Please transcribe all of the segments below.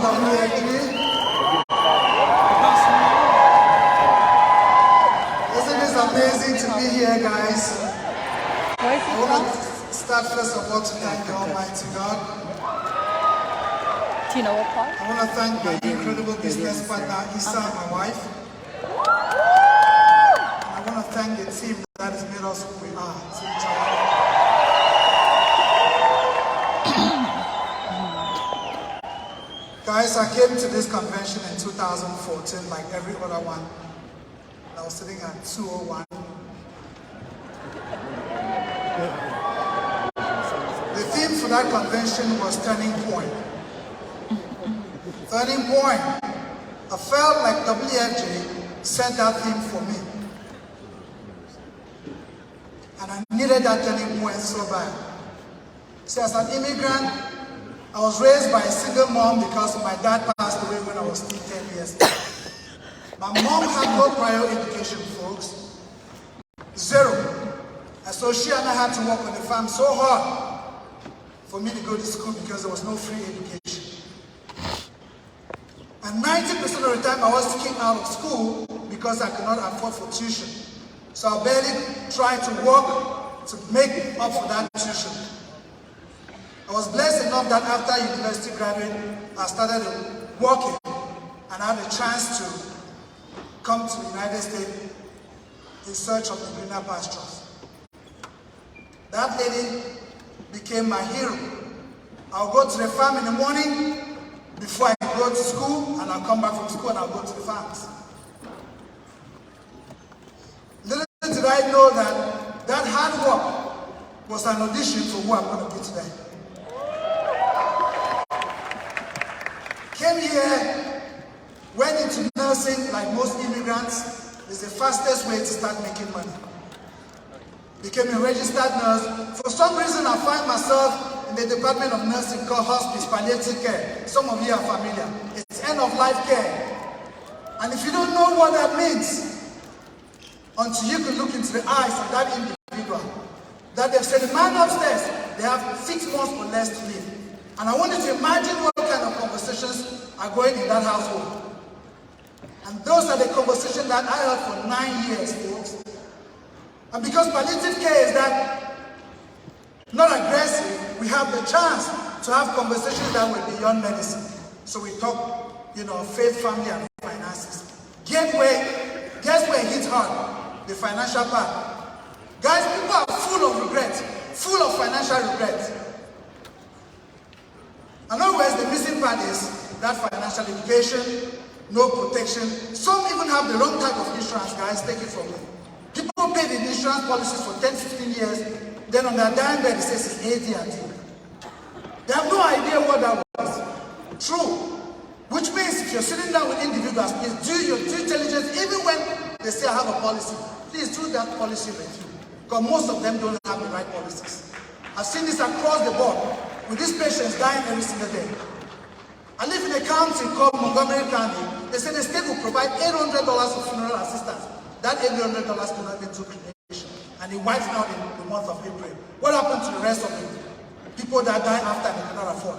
WFG. Isn't this amazing to be here, guys? I want to start first of all to thank the Almighty God. Do you know what part? I want to thank my incredible business partner, Isa, my wife. And I want to thank the team that has made us who we are. Guys, I came to this convention in 2014, like every other one. I was sitting at 201. The theme for that convention was Turning Point. Turning Point. I felt like WFJ set that theme for me. And I needed that turning point so bad. See, as an immigrant, I was raised by a single mom because my dad passed away when I was still 10 years old. My mom had no prior education, folks. Zero. And so she and I had to work on the farm so hard for me to go to school because there was no free education. And 90% of the time I was kicked out of school because I could not afford for tuition. So I barely tried to work to make up for that tuition. I was blessed enough that after university graduate, I started working and I had a chance to come to the United States in search of the greener pastures. That lady became my hero. I'll go to the farm in the morning before I go to school, and I'll come back from school and I'll go to the farms. Little did I know that that hard work was an audition for who I'm going to be today. Came here, went into nursing like most immigrants. It's the fastest way to start making money. Became a registered nurse. For some reason, I find myself in the department of nursing called hospice, palliative care. Some of you are familiar. It's end-of-life care. And if you don't know what that means, until you can look into the eyes of that individual, that they've said, the man upstairs, they have 6 months or less to live. And I want you to imagine what kind of conversations are going in that household. And those are the conversations that I had for 9 years, folks. And because palliative care is that not aggressive, we have the chance to have conversations that were beyond medicine. So we talk, faith, family, and finances. Guess where it hits hard? The financial part. Guys, people are full of regret, full of financial regret. In other words, the missing part is that financial education, no protection. Some even have the wrong type of insurance, guys, take it from me. People pay the insurance policies for 10, 15 years, then on their dying bed it says it's AT&T. They have no idea what that was. True. Which means if you're sitting down with individuals, please do your due diligence, even when they say I have a policy, please do that policy review. Because most of them don't have the right policies. I've seen this across the board, with these patients dying every single day. I live in a county called Montgomery County. They say the state will provide $800 for funeral assistance. That $800 cannot even do cremation. And it wipes out in the month of April. What happened to the rest of the people that die after and they cannot afford?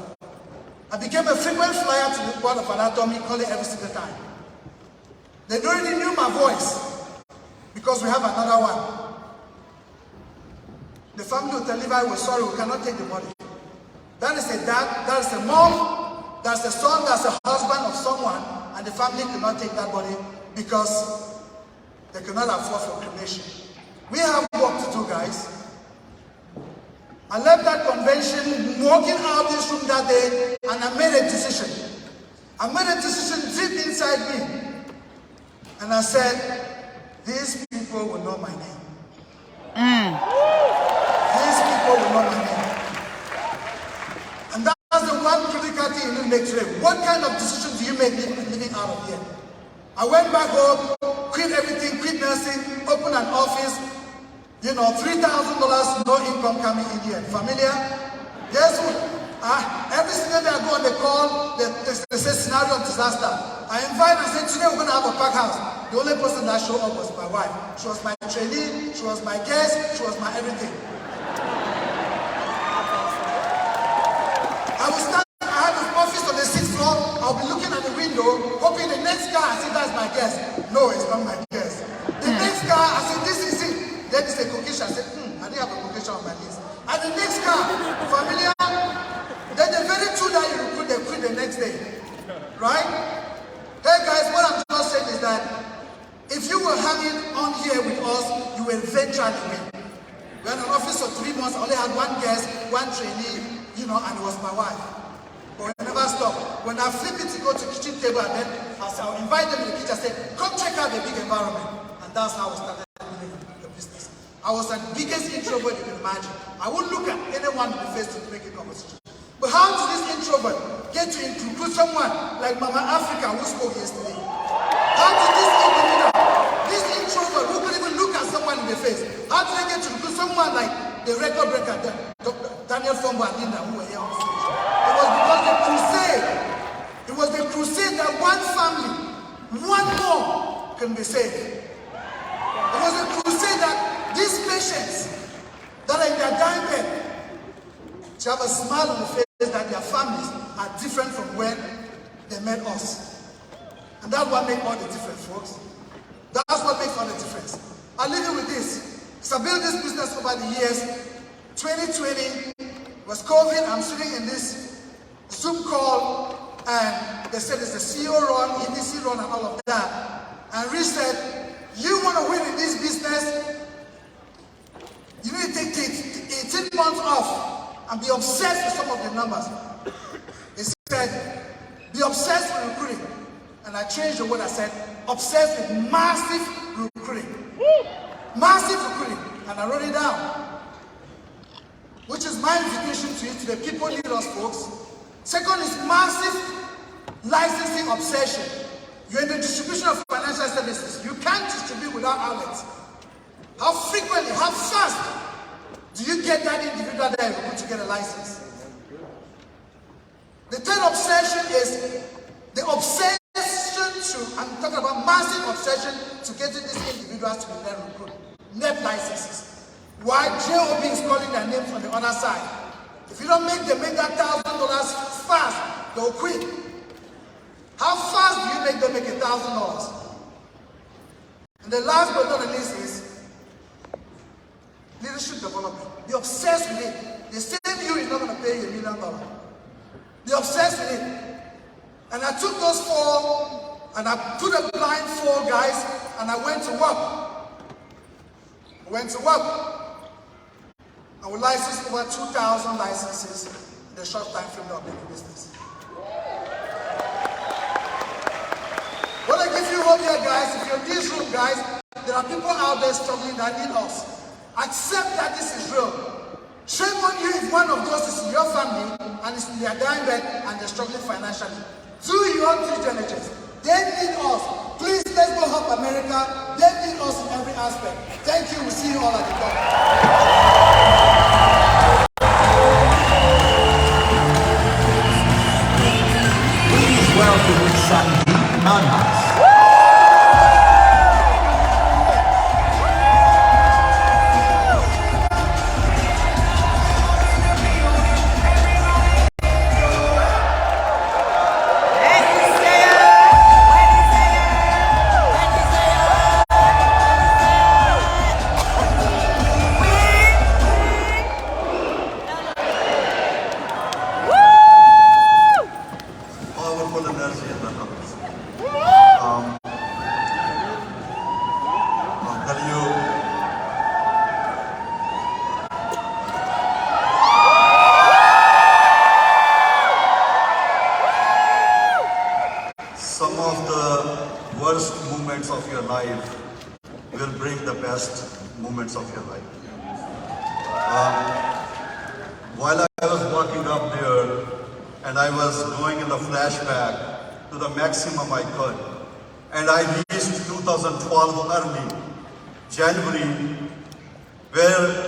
I became a frequent flyer to the Board of Anatomy, calling every single time. They already knew my voice because we have another one. The family will tell Levi, we're sorry, we cannot take the body. That is a dad, that is a mom, that's a son, that's a husband of someone, and the family cannot take that body because they cannot afford for cremation. We have work to do, guys. I left that convention, walking out this room that day, and I made a decision. I made a decision deep inside me. And I said, these people will know my name. These people will know my name. And that's the one critical thing you need to make today. What kind of decision do you make living out of here? I went back home, quit everything, quit nursing, opened an office, $3,000, no income coming in here. Familiar? Guess what? Every single day I go on the call, they say scenario of disaster. I invite and say, today we're going to have a pack house. The only person that showed up was my wife. She was my trainee, she was my guest, she was my everything. I had an office on the 6th floor. I I'll be looking at the window, hoping the next car, I say, that's my guest. No, it's not my guest. The next car, I say, this is it. Then it's a Caucasian. I say, I didn't have a Caucasian on my list. And the next car, familiar. Then the very two that you recruit, they quit the next day. Right? Hey guys, what I'm just saying is that if you were hanging on here with us, you will eventually win. We had an office for 3 months, I only had one guest, one trainee, and it was my wife. But we never stopped. When I flip it to go to the kitchen table, and then I'll invite them in the kitchen, I said, come check out the big environment. And that's how I started the business. I was the biggest introvert you can imagine. I wouldn't look at anyone in the face to make a conversation. But how did this introvert get to include someone like Mama Africa who spoke yesterday? How did this introvert who couldn't even look at someone in the face, how did they get to include someone like the record breaker, Daniel Fombo and Linda, who were here on stage? It was because the crusade. It was the crusade that one family, one more can be saved. It was a crusade that these patients that are in their dying bed to have a smile on the face that their families are different from when they met us. And that's what makes all the difference, folks. That's what makes all the difference. I'll leave you with this. So I built this business over the years. 2020 was COVID. I'm sitting in this Zoom call and they said it's a CEO run, EDC run and all of that. And Rich said, you want to win in this business, you need to take 18 months off and be obsessed with some of the numbers. He said, be obsessed with recruiting. And I changed the word, I said, obsessed with massive recruiting. Massive recruiting. And I wrote it down. Which is my invitation to you today. People need us, folks. Second is massive licensing obsession. You're in the distribution of financial services. You can't distribute without outlets. How frequently, how fast do you get that individual there who to get a license? The third obsession is the obsession to, I'm talking about massive obsession to getting these individuals to be net recruit, net licenses. Why JOB is calling their names on the other side. If you don't make them make that $1,000 fast, they'll quit. How fast do you make them make $1,000? And the last but not the least is leadership development. Be obsessed with it. The same you is not going to pay you $1 million. Be obsessed with it. And I took those 4 and I put a blind 4 guys and I went to work. I will license over 2,000 licenses in the short time frame of making business. What I give you hope here, guys, if you're in this room, guys, there are people out there struggling that need us. Accept that this is real. Shame on you if one of those is in your family and is in their dying bed and they're struggling financially. Do your due diligence. They need us. Please, let's go help America. They need us in every aspect. Thank you. We'll see you all at the top. Welcome, Sandeep Manas. Some of the worst moments of your life will bring the best moments of your life. While I was walking up there and I was going in the flashback to the maximum I could, and I reached 2012 early, January, where